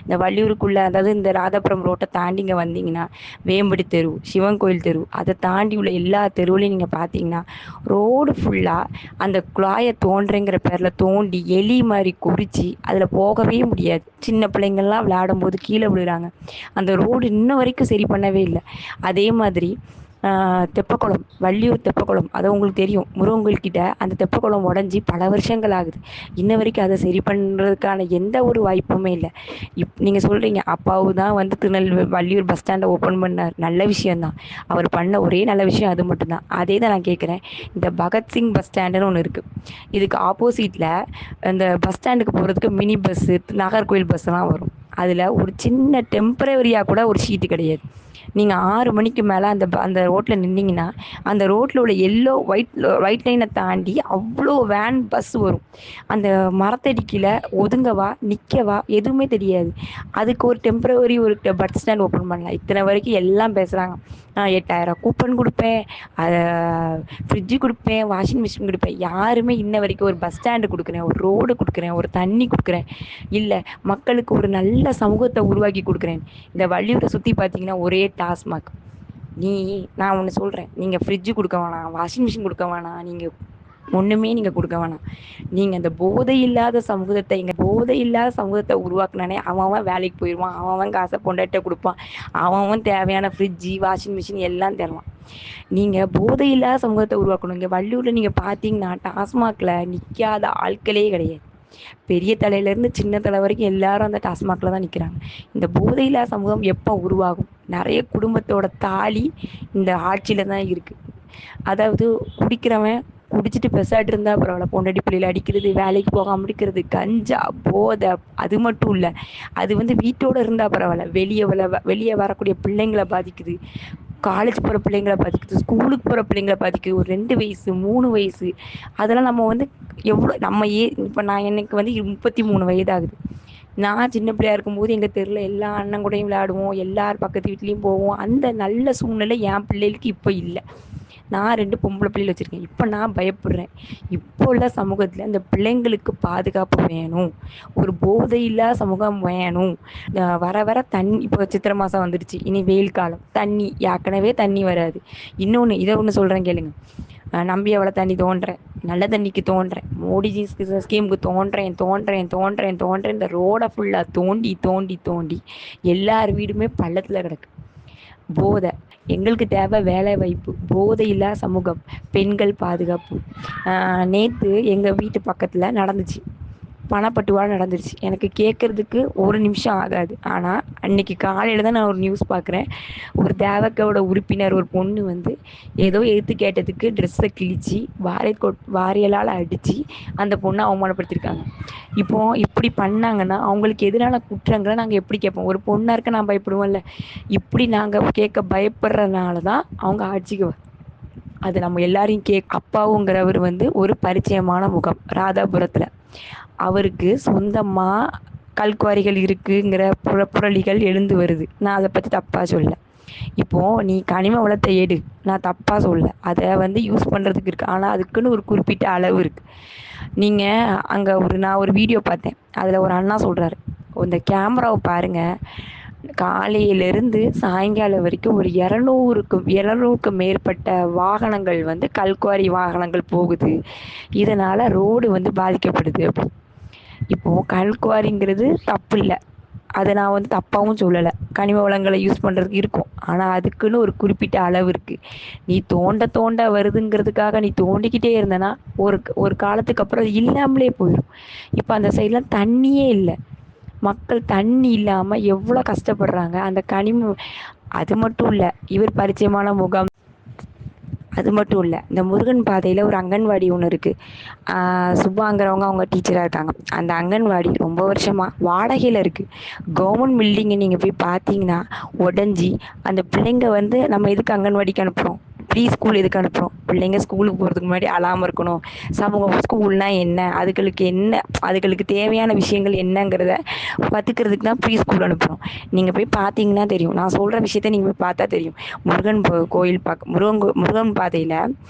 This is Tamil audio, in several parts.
இந்த வள்ளியூருக்குள்ளே, அதாவது இந்த ராதாபுரம் ரோட்டை தாண்டி இங்கே வந்தீங்கன்னா வேம்படி தெரு, சிவன் கோயில் தெரு, அதை தாண்டி உள்ள எல்லா தெருவுலையும் நீங்கள் பார்த்தீங்கன்னா ரோடு ஃபுல்லாக அந்த குழாயை தோன்றேங்கிற பேரில் தோண்டி எலி மாதிரி குறித்து அதில் போகவே முடியாது. சின்ன பிள்ளைங்கள்லாம் விளையாடும் போது கீழே விழுறாங்க. அந்த ரோடு இன்ன வரைக்கும் சரி பண்ணவே இல்லை. அதே மாதிரி தெப்பக்குளம், வள்ளியூர் தெப்பக்குளம், அது உங்களுக்கு தெரியும், முருகன் கோயில்கிட்ட அந்த தெப்பக்குளம் உடஞ்சி பல வருஷங்கள் ஆகுது. இன்ன வரைக்கும் அதை சரி பண்ணுறதுக்கான எந்த ஒரு வாய்ப்புமே இல்லை. நீங்கள் சொல்கிறீங்க அப்பாவு தான் வந்து திருநெல்வேலி வள்ளியூர் பஸ் ஸ்டாண்டை ஓப்பன் பண்ணார், நல்ல விஷயந்தான். அவர் பண்ண ஒரே நல்ல விஷயம் அது மட்டும்தான். அதே தான் நான் கேட்குறேன். இந்த பகத்சிங் பஸ் ஸ்டாண்டுன்னு ஒன்று இருக்குது. இதுக்கு ஆப்போசிட்டில் அந்த பஸ் ஸ்டாண்டுக்கு போகிறதுக்கு மினி பஸ்ஸு, நாகர்கோவில் பஸ்ஸெல்லாம் வரும். அதில் ஒரு சின்ன டெம்பரவரியாக கூட ஒரு ஷீட்டு கிடையாது. நீங்கள் 6 மணிக்கு மேலே அந்த ரோட்டில் நின்னீங்கன்னா அந்த ரோட்டில் உள்ள எல்லோ ஒயிட் லைனை தாண்டி அவ்வளோ வேன் பஸ் வரும். அந்த மரத்தடிக்கில் ஒதுங்கவா நிற்கவா எதுவுமே தெரியாது. அதுக்கு ஒரு டெம்பரவரி ஒரு பஸ் ஸ்டாண்ட் ஓப்பன் பண்ணலாம். இத்தனை வரைக்கும் எல்லாம் பேசுகிறாங்க, நான் 8000 கூப்பன் கொடுப்பேன், அதை ஃப்ரிட்ஜு கொடுப்பேன், வாஷிங் மிஷின் கொடுப்பேன். யாருமே இன்ன வரைக்கும் ஒரு பஸ் ஸ்டாண்டு கொடுக்குறேன், ஒரு ரோடு கொடுக்குறேன், ஒரு தண்ணி கொடுக்குறேன், இல்லை மக்களுக்கு ஒரு நல்ல சமூகத்தை உருவாக்கி கொடுக்குறேன். இந்த வள்ளியூரை சுற்றி பார்த்தீங்கன்னா ஒரே டாஸ்மாக். நான் ஒன்று சொல்கிறேன், நீங்கள் ஃப்ரிட்ஜு கொடுக்க வேணாம், வாஷிங் மிஷின் கொடுக்க வேணாம், நீங்கள் ஒன்றுமே நீங்கள் கொடுக்க வேணாம். நீங்கள் அந்த போதை இல்லாத சமூகத்தை உருவாக்குனானே அவன் வேலைக்கு போயிடுவான், அவன் காசை பொண்டாட்ட கொடுப்பான், அவன் தேவையான ஃப்ரிட்ஜு வாஷிங் மிஷின் எல்லாம் தருவான். நீங்கள் போதை இல்லாத சமூகத்தை உருவாக்கணும். இங்கே வள்ளியூரில் நீங்கள் பார்த்தீங்கன்னா டாஸ்மாகில் நிற்காத ஆட்களே கிடையாது. பெரிய தலையிலேருந்து சின்ன தலை வரைக்கும் எல்லாரும் அந்த டாஸ்மாகில் தான் நிற்கிறாங்க. இந்த போதையில்லா சமூகம் எப்போ உருவாகும்? நிறைய குடும்பத்தோட தாலி இந்த ஆட்சியில் தான் இருக்குது. அதாவது குடிக்கிறவன் குடிச்சிட்டு பெசாட்டு இருந்தால் பரவாயில்ல, பொண்டாட்டி பிள்ளையில அடிக்கிறது, வேலைக்கு போகாமல் இருக்கிறது, கஞ்சா போதை, அது மட்டும் இல்லை, அது வந்து வீட்டோடு இருந்தால் பரவாயில்ல, வெளியே வரக்கூடிய பிள்ளைங்களை பாதிக்குது, காலேஜ் போகிற பிள்ளைங்களை பாதிக்குது, ஸ்கூலுக்கு போகிற பிள்ளைங்களை பாதிக்குது. ஒரு 2 வயசு 3 வயசு அதெல்லாம் நம்ம வந்து எவ்வளோ நம்ம இப்போ எனக்கு வந்து 33 வயதாகுது. நான் சின்ன பிள்ளையா இருக்கும்போது எங்கள் தெருவில் எல்லா அண்ணன் கூடயும் விளையாடுவோம், எல்லார் பக்கத்து வீட்லேயும் போவோம். அந்த நல்ல சூழ்நிலை என் பிள்ளைகளுக்கு இப்போ இல்லை. நான் 2 பொம்பளை பிள்ளைகள் வச்சுருக்கேன். இப்போ நான் பயப்படுறேன். இப்போ உள்ள சமூகத்தில் இந்த பிள்ளைங்களுக்கு பாதுகாப்பு வேணும், ஒரு போதையில்லா சமூகம் வேணும். வர வர தண்ணி, இப்போ சித்திரை மாதம் வந்துடுச்சு, இனி வெயில் காலம், தண்ணி ஏற்கனவே தண்ணி வராது. இதை ஒன்று சொல்கிறேன் கேளுங்க. நம்பி எவ்வளோ தண்ணி தோன்றேன், நல்ல தண்ணிக்கு தோன்றேன், மோடிஜி ஸ்கீமுக்கு தோன்றேன், இந்த ரோடை ஃபுல்லாக தோண்டி தோண்டி தோண்டி எல்லார் வீடுமே பள்ளத்தில் கிடக்கு. போதை, எங்களுக்கு தேவை வேலை வாய்ப்பு, போதை இல்லா சமூகம், பெண்கள் பாதுகாப்பு. நேற்று எங்கள் வீட்டு பக்கத்தில் நடந்துச்சு, பணப்பட்டுவாடா நடந்துருச்சு. எனக்கு கேட்குறதுக்கு ஒரு நிமிஷம் ஆகாது. ஆனால் அன்னைக்கு காலையில் தான் நான் ஒரு நியூஸ் பார்க்குறேன். ஒரு தேவக்கோட உறுப்பினர் ஒரு பொண்ணு வந்து ஏதோ எதிர்த்து கேட்டதுக்கு ட்ரெஸ்ஸை கிழிச்சு வாரியலால் அடித்து அந்த பொண்ணை அவமானப்படுத்தியிருக்காங்க. இப்படி பண்ணாங்கன்னா அவங்களுக்கு எதிரான குற்றங்களை நாங்கள் எப்படி கேட்போம்? ஒரு பொண்ணாக இருக்க நான் பயப்படுவோம்ல, இப்படி நாங்கள் கேட்க பயப்படுறதுனால தான் அவங்க ஆட்சிக்கு அது நம்ம எல்லாரையும் அப்பாவுங்கிறவர் வந்து ஒரு பரிச்சயமான முகம் ராதாபுரத்தில். அவருக்கு சொந்தமாக கல்குவாரிகள் இருக்குங்கிற புரளிகள் எழுந்து வருது. நான் அதை பற்றி தப்பாக சொல்ல. இப்போது நீ கனிம வளத்தை எடு, நான் தப்பாக சொல்ல, அதை வந்து யூஸ் பண்ணுறதுக்கு இருக்குது. ஆனால் அதுக்குன்னு ஒரு குறிப்பிட்ட அளவு இருக்குது. நீங்கள் அங்கே நான் ஒரு வீடியோ பார்த்தேன், அதில் ஒரு அண்ணா சொல்கிறாரு, இந்த கேமராவை பாருங்கள், காலையிலேருந்து சாயங்காலம் வரைக்கும் ஒரு 200க்கு மேற்பட்ட வாகனங்கள் வந்து கல்குவாரி வாகனங்கள் போகுது, இதனால் ரோடு வந்து பாதிக்கப்படுது அப்படி. இப்போது கல்குவாரிங்கிறது தப்பு இல்லை, அதை நான் வந்து தப்பாகவும் சொல்லலை. கனிம வளங்களை யூஸ் பண்ணுறதுக்கு இருக்கும், ஆனால் அதுக்குன்னு ஒரு குறிப்பிட்ட அளவு இருக்குது. நீ தோண்ட வருதுங்கிறதுக்காக நீ தோண்டிக்கிட்டே இருந்தனா ஒரு காலத்துக்கு அப்புறம் அது இல்லாமலே போயிடும். இப்போ அந்த சைட்லாம் தண்ணியே இல்லை, மக்கள் தண்ணி இல்லாமல் எவ்வளோ கஷ்டப்படுறாங்க. அந்த அது மட்டும் இல்லை, இவர் பரிச்சயமான முகம், அது மட்டும் இல்லை, இந்த முருகன் பாதையில் ஒரு அங்கன்வாடி ஒன்று இருக்குது. சுப்பாங்கிறவங்க அவங்க டீச்சராக இருக்காங்க. அந்த அங்கன்வாடி ரொம்ப வருஷமாக வாடகையில் இருக்குது. கவர்மெண்ட் பில்டிங்கை நீங்கள் போய் பார்த்தீங்கன்னா உடஞ்சி, அந்த பிள்ளைங்க வந்து நம்ம எதுக்கு அங்கன்வாடிக்கு அனுப்புகிறோம்? ப்ரீ ஸ்கூல் எதுக்கு அனுப்புகிறோம்? பிள்ளைங்க ஸ்கூலுக்கு போகிறதுக்கு முன்னாடி அழாமல் இருக்கணும். சமூகம் ஸ்கூல்னால் என்ன, அதுகளுக்கு தேவையான விஷயங்கள் என்னங்கிறத கற்றுக்கிறதுக்கு தான் ப்ரீ ஸ்கூல் அனுப்புகிறோம். நீங்கள் போய் பார்த்தீங்கன்னா தெரியும். நான் சொல்கிற விஷயத்த நீங்கள் போய் பார்த்தா தெரியும். முருகன் கோயில் முருகன் பாதையில்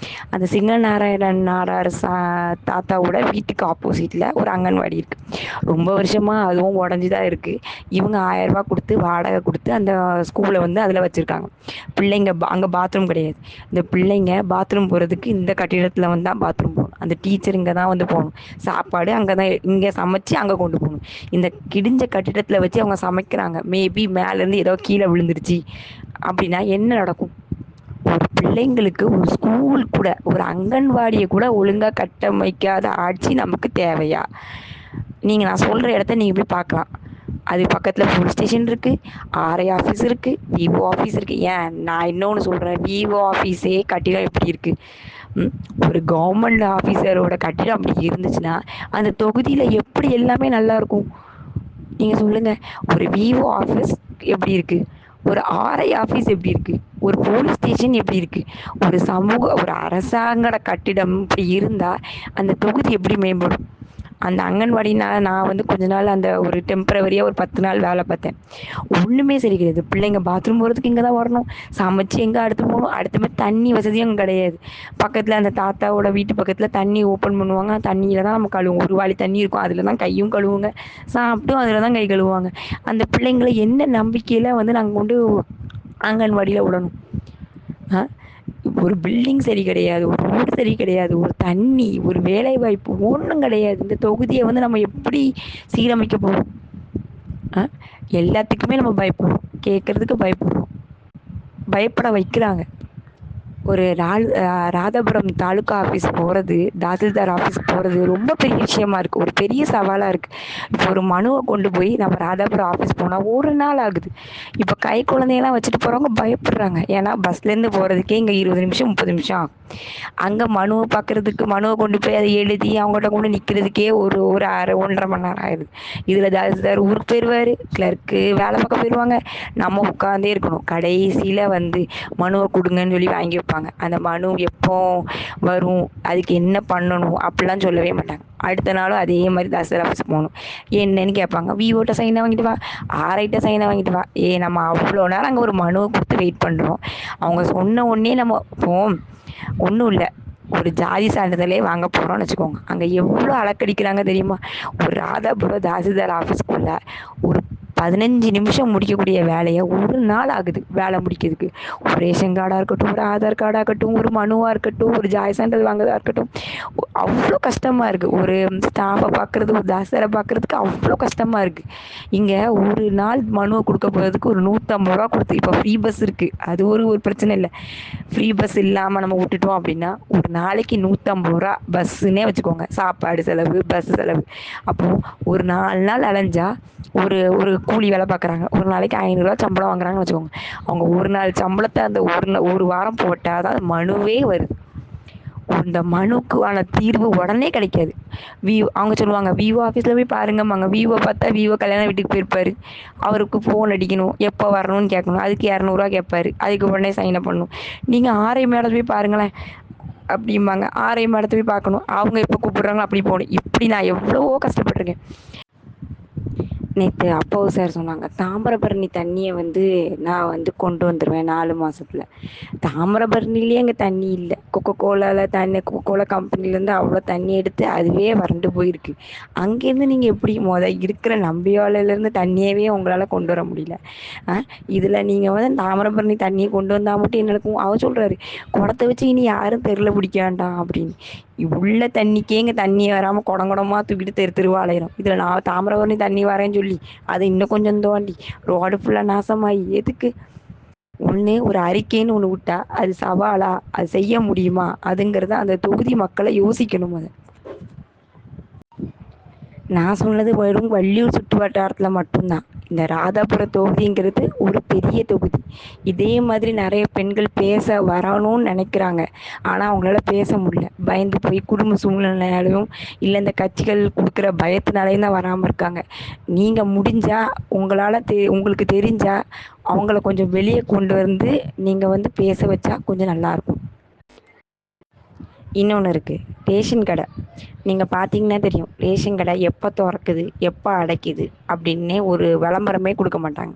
அந்த சிங்கநாராயணன் நாடார் தாத்தாவோட வீட்டுக்கு ஆப்போசிட்டில் ஒரு அங்கன்வாடி இருக்குது. ரொம்ப வருஷமாக அதுவும் உடஞ்சி தான் இருக்குது. இவங்க 1000 ரூபா கொடுத்து வாடகை கொடுத்து அந்த ஸ்கூலை வந்து அதில் வச்சுருக்காங்க. பிள்ளைங்க அங்கே பாத்ரூம் கிடையாது. இந்த பிள்ளைங்க பாத்ரூம் போகிறதுக்கு இந்த கட்டிடத்தில் வந்து தான் பாத்ரூம் போகணும். அந்த டீச்சர் இங்கே தான் வந்து போகணும். சாப்பாடு அங்கே தான், இங்கே சமைச்சு அங்கே கொண்டு போகணும். இந்த கிடிஞ்ச கட்டிடத்தில் வச்சு அவங்க சமைக்கிறாங்க. மேபி மேலேருந்து ஏதோ கீழே விழுந்துருச்சு அப்படின்னா என்ன நடக்கும்? ஒரு பிள்ளைங்களுக்கு ஒரு ஸ்கூல் கூட, ஒரு அங்கன்வாடியை கூட ஒழுங்காக கட்டமைக்காத ஆட்சி நமக்கு தேவையா? நான் சொல்கிற இடத்த நீங்கள் போய் பார்க்கலாம். அது பக்கத்தில் போலீஸ் ஸ்டேஷன் இருக்குது, ஆர்ஐ ஆஃபீஸ் இருக்குது, விவோ ஆஃபீஸ் இருக்குது. ஏன் நான் இன்னொன்று சொல்கிறேன், விவோ ஆஃபீஸே கட்டிடம் எப்படி இருக்குது? ஒரு கவர்மெண்ட் ஆஃபீஸரோட கட்டிடம் அப்படி இருந்துச்சுன்னா அந்த தொகுதியில் எப்படி எல்லாமே நல்லாயிருக்கும்? நீங்கள் சொல்லுங்கள். ஒரு விவோ ஆஃபீஸ் எப்படி இருக்குது? ஒரு ஆர்ஐ ஆஃபீஸ் எப்படி இருக்குது? ஒரு போலீஸ் ஸ்டேஷன் எப்படி இருக்குது? ஒரு அரசாங்க கட்டிடம் இப்படி இருந்தால் அந்த தொகுதி எப்படி மேம்படும்? அந்த அங்கன்வாடினால் நான் வந்து கொஞ்ச நாள் அந்த ஒரு டெம்பரவரியாக ஒரு 10 நாள் வேலை பார்த்தேன். ஒன்றுமே சரி கிடையாது. பிள்ளைங்க பாத்ரூம் போகிறதுக்கு இங்கே தான் வரணும், சமைச்சு எங்கே அடுத்து போகணும். அடுத்தமாதிரி தண்ணி வசதியும் அங்கே கிடையாது. பக்கத்தில் அந்த தாத்தாவோட வீட்டு பக்கத்தில் தண்ணி ஓப்பன் பண்ணுவாங்க. தண்ணியில் தான் நம்ம கழுவுவோம். ஒரு வாளி தண்ணி இருக்கும், அதில் தான் கையும் கழுவுங்க, சாப்பிட்டும் அதில் தான் கை கழுவுவாங்க. அந்த பிள்ளைங்களை என்ன நம்பிக்கையில் வந்து நாங்கள் கொண்டு அங்கன்வாடியில் விடணும்? ஒரு பில்டிங் சரி கிடையாது, ஒரு ரோடு சரி கிடையாது, ஒரு தண்ணி, ஒரு வேலை வாய்ப்பு ஒன்றும் கிடையாது. இந்த தொகுதியை வந்து நம்ம எப்படி சீரமைக்க போகிறோம்? எல்லாத்துக்குமே நம்ம பயப்படுறோம், கேட்கறதுக்கு பயப்படுறோம், பயப்பட வைக்கிறாங்க. ஒரு ராதாபுரம் தாலுக்கா ஆஃபீஸ் போகிறது, தாசில்தார் ஆஃபீஸ் போகிறது ரொம்ப பெரிய விஷயமா இருக்குது. ஒரு பெரிய சவாலாக இருக்குது. இப்போ ஒரு மனுவை கொண்டு போய் நம்ம ராதாபுரம் ஆஃபீஸ் போனால் ஒரு நாள் ஆகுது. இப்போ கை குழந்தையெல்லாம் வச்சுட்டு போகிறவங்க பயப்படுறாங்க. ஏன்னா பஸ்லேருந்து போகிறதுக்கே இங்கே 20 நிமிஷம் 30 நிமிஷம் ஆகும். அங்கே மனுவை கொண்டு போய் அதை எழுதி அவங்கள்ட்ட கொண்டு நிற்கிறதுக்கே ஒரு 1.5 மணி நேரம் ஆயிடுது. இதில் தாசில்தார் ஊருக்கு போயிடுவார், கிளர்க்கு வேலை பார்க்க போயிடுவாங்க, நம்ம உட்காந்தே இருக்கணும். கடைசியில் வந்து மனுவை கொடுங்கன்னு சொல்லி வாங்கி வைப்பாங்க. அந்த மனு எப்போ வரும், அதுக்கு என்ன பண்ணணும் அப்படிலாம் சொல்லவே மாட்டாங்க. அடுத்த நாளும் அதே மாதிரி தாசில்தார் ஆஃபீஸ் போகணும். என்னன்னு கேட்பாங்க. விவோட்ட சைனை வாங்கிட்டு வா, ஆர்ஐட்ட சைனை வாங்கிட்டு வா. நம்ம அவ்வளோ நேரம் அங்கே ஒரு மனுவை கொடுத்து வெயிட் பண்ணுறோம். அவங்க சொன்ன உடனே நம்ம போம். ஒன்றும் இல்லை, ஒரு ஜாதி சான்றிதழே வாங்க போகிறோம்னு வச்சுக்கோங்க. அங்கே எவ்வளோ அலக்கடிக்கிறாங்க தெரியுமா? ஒரு ராதாபுரம் தாசில்தார் ஆஃபீஸ்க்குள்ள ஒரு 15 நிமிஷம் முடிக்கக்கூடிய வேலையை ஒரு நாள் ஆகுது வேலை முடிக்கிறதுக்கு. ஒரு ரேஷன் கார்டாக இருக்கட்டும், ஒரு ஆதார் கார்டாக இருக்கட்டும், ஒரு மனுவாக இருக்கட்டும், ஒரு ஜாதி சான்றிதழ் வாங்குறதா இருக்கட்டும், அவ்வளோ கஷ்டமாக இருக்குது. ஒரு ஸ்டாஃபை பார்க்குறது, ஒரு தாசில்தாரை பார்க்குறதுக்கு அவ்வளோ கஷ்டமாக இருக்குது. இங்கே ஒரு நாள் மனுவை கொடுக்க போகிறதுக்கு ஒரு 150 ரூபா கொடுத்து, இப்போ ஃப்ரீ பஸ் இருக்குது, அது ஒரு பிரச்சனை இல்லை. ஃப்ரீ பஸ் இல்லாமல் நம்ம விட்டுட்டோம் அப்படின்னா ஒரு நாளைக்கு 150 ரூபா பஸ்ஸுன்னே வச்சுக்கோங்க. சாப்பாடு செலவு, பஸ் செலவு. அப்போது ஒரு 4 நாள் அலைஞ்சா ஒரு கூலி வேலை பார்க்குறாங்க, ஒரு நாளைக்கு 500 ரூபா சம்பளம் வாங்குறாங்கன்னு வச்சுக்கோங்க. அவங்க ஒரு நாள் சம்பளத்தை அந்த ஒரு வாரம் போட்டால் தான் மனுவே வருது. இந்த மனுக்கான தீர்வு உடனே கிடைக்காது. அவங்க சொல்லுவாங்க விவோ ஆஃபீஸில் போய் பாருங்கம்மாங்க. விவோ பார்த்தா விவோ கல்யாண வீட்டுக்கு போயிருப்பாரு, அவருக்கு ஃபோன் அடிக்கணும், எப்போ வரணும்னு கேட்கணும், அதுக்கு 200 ரூபா கேட்பாரு, அதுக்கு உடனே சைனை பண்ணணும். நீங்கள் ஆர்ஐ மேடத்தை போய் பாருங்களேன் அப்படிம்பாங்க. ஆர்ஐ மேடத்தை போய் பார்க்கணும், அவங்க எப்போ கூப்பிடுறாங்களோ அப்படி போகணும். இப்படி நான் எவ்வளவோ கஷ்டப்பட்டிருக்கேன். நேற்று அப்பாவு சார் சொன்னாங்க, தாமிரபரணி தண்ணியை வந்து நான் வந்து கொண்டு வந்துடுவேன் 4 மாதத்தில். தாமிரபரணிலேயே அங்கே தண்ணி இல்லை. கொக்கோ கோலா கம்பெனிலேருந்து அவ்வளோ தண்ணி எடுத்து அதுவே வறண்டு போயிருக்கு. அங்கேருந்து நீங்கள் எப்படி இருக்கிற நம்பியாலையிலேருந்து தண்ணியவே உங்களால் கொண்டு வர முடியல? இதில் நீங்கள் வந்து தாமிரபரணி தண்ணியை கொண்டு வந்தால் மட்டும் என்ன நடக்கும்? அவர் சொல்கிறாரு, குடத்தை வச்சு இனி யாரும் தெருவில் பிடிக்க வேண்டாம் அப்படின்னு. உள்ள தண்ணிக்கே இங்கே தண்ணி வராமல் குடங்குடமாக தூக்கிட்டு தெருவா அலையிறோம். இதில் நான் தாமிரபரணி தண்ணி வரேன்னு சொல்லி அது இன்னும் கொஞ்சம் தோண்டி ரோடு ஃபுல்லாக நாசமாகி எதுக்கு? ஒன்று ஒரு அறிக்கைன்னு ஒன்று விட்டா அது சவாலா, அது செய்ய முடியுமா? அதுங்கிறத அந்த தொகுதி மக்களை யோசிக்கணும். அதை நான் சொன்னது வெறும் வள்ளியூர் சுற்று வட்டாரத்தில் மட்டும்தான். இந்த ராதாபுர தொகுதிங்கிறது ஒரு பெரிய தொகுதி. இதே மாதிரி நிறைய பெண்கள் பேச வரணும்னு நினைக்கிறாங்க. ஆனால் அவங்களால பேச முடியல. பயந்து போய் குடும்ப சூழ்நிலையாலையும் இல்லை இந்த கட்சிகள் கொடுக்குற பயத்தினாலையும் தான் வராமல் இருக்காங்க. நீங்கள் முடிஞ்சால் உங்களுக்கு தெரிஞ்சால் அவங்கள கொஞ்சம் வெளியே கொண்டு வந்து நீங்கள் வந்து பேச வச்சா கொஞ்சம் நல்லாயிருக்கும். இன்னொன்று இருக்குது, ரேஷன் கடை. நீங்கள் பார்த்தீங்கன்னா தெரியும், ரேஷன் கடை எப்போ திறக்குது எப்போ அடைக்குது அப்படின்னே ஒரு விளம்பரமே கொடுக்க மாட்டாங்க.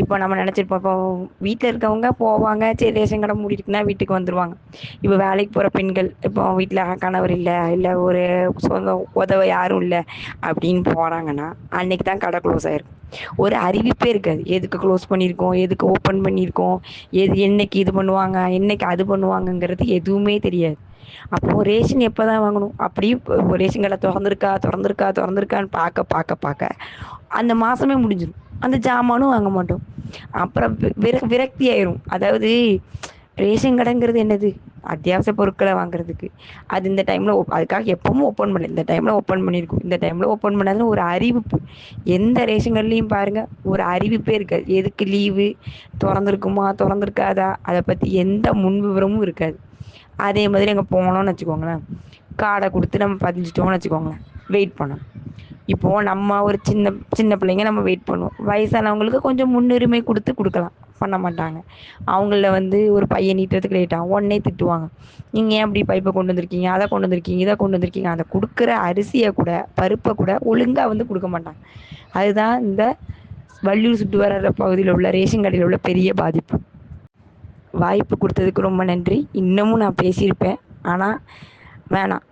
இப்போ நம்ம நினச்சிருப்போம், இப்போ வீட்டில் இருக்கவங்க போவாங்க, சரி ரேஷன் கடை மூடிட்டுனா வீட்டுக்கு வந்துடுவாங்க. இப்போ வேலைக்கு போகிற பெண்கள், இப்போ வீட்டில் கணவர் இல்லை, இல்லை ஒரு சொந்த உதவ யாரும் இல்லை அப்படின்னு போகிறாங்கன்னா அன்னைக்கு தான் கடை க்ளோஸ் ஆகிருக்கும். ஒரு அறிவிப்பே இருக்காது, எதுக்கு க்ளோஸ் பண்ணியிருக்கோம், எதுக்கு ஓப்பன் பண்ணியிருக்கோம், என்னைக்கு இது பண்ணுவாங்க, என்னைக்கு அது பண்ணுவாங்கங்கிறது எதுவுமே தெரியாது. அப்போது ரேஷன் எப்போ தான் வாங்கணும், அப்படியே இப்போ ரேஷன் கடை திறந்துருக்கான்னு பார்க்க பார்க்க பார்க்க அந்த மாதமே முடிஞ்சிடும், அந்த ஜாமானும் வாங்க மாட்டோம். அப்புறம் விரக்தி ஆயிரும். அதாவது ரேஷன் கடைங்கிறது என்னது, அத்தியாவசிய பொருட்களை வாங்குறதுக்கு. அது இந்த டைமில் அதுக்காக எப்பவும் ஓப்பன் பண்ணல, இந்த டைமில் ஓப்பன் பண்ணியிருக்கோம், இந்த டைமில் ஓப்பன் பண்ணாதுன்னு ஒரு அறிவிப்பு. எந்த ரேஷன் கடையிலையும் பாருங்கள், ஒரு அறிவிப்பே இருக்காது. எதுக்கு லீவு, திறந்துருக்குமா திறந்துருக்காதா, அதை பற்றி எந்த முன் விவரமும் இருக்காது. அதே மாதிரி அங்கே போனோம்னு வச்சுக்கோங்களேன், கார்டை கொடுத்து நம்ம பதிஞ்சிட்டோம்னு வச்சுக்கோங்களேன், வெயிட் பண்ணணும். இப்போது நம்ம ஒரு சின்ன சின்ன பிள்ளைங்க நம்ம வெயிட் பண்ணுவோம், வயசானவங்களுக்கு கொஞ்சம் முன்னுரிமை கொடுத்து கொடுக்கலாம், பண்ண மாட்டாங்க. அவங்கள வந்து ஒரு பையன் நீட்டுறதுக்கு லேட் ஆகும், உடனே திட்டுவாங்க, நீங்கள் ஏன் அப்படி பைப்பை கொண்டு வந்திருக்கீங்க, அதை கொண்டு வந்திருக்கீங்க, இதை கொண்டு வந்திருக்கீங்க. அதை கொடுக்குற அரிசியை கூட பருப்பை கூட ஒழுங்காக வந்து கொடுக்க மாட்டாங்க. அதுதான் இந்த வள்ளியூர் சுட்டு வர பகுதியில் உள்ள ரேஷன் கடையில் உள்ள பெரிய பாதிப்பு. வாய்ப்பு கொடுத்ததுக்கு ரொம்ப நன்றி. இன்னமும் நான் பேசியிருப்பேன், ஆனால் வேணாம்.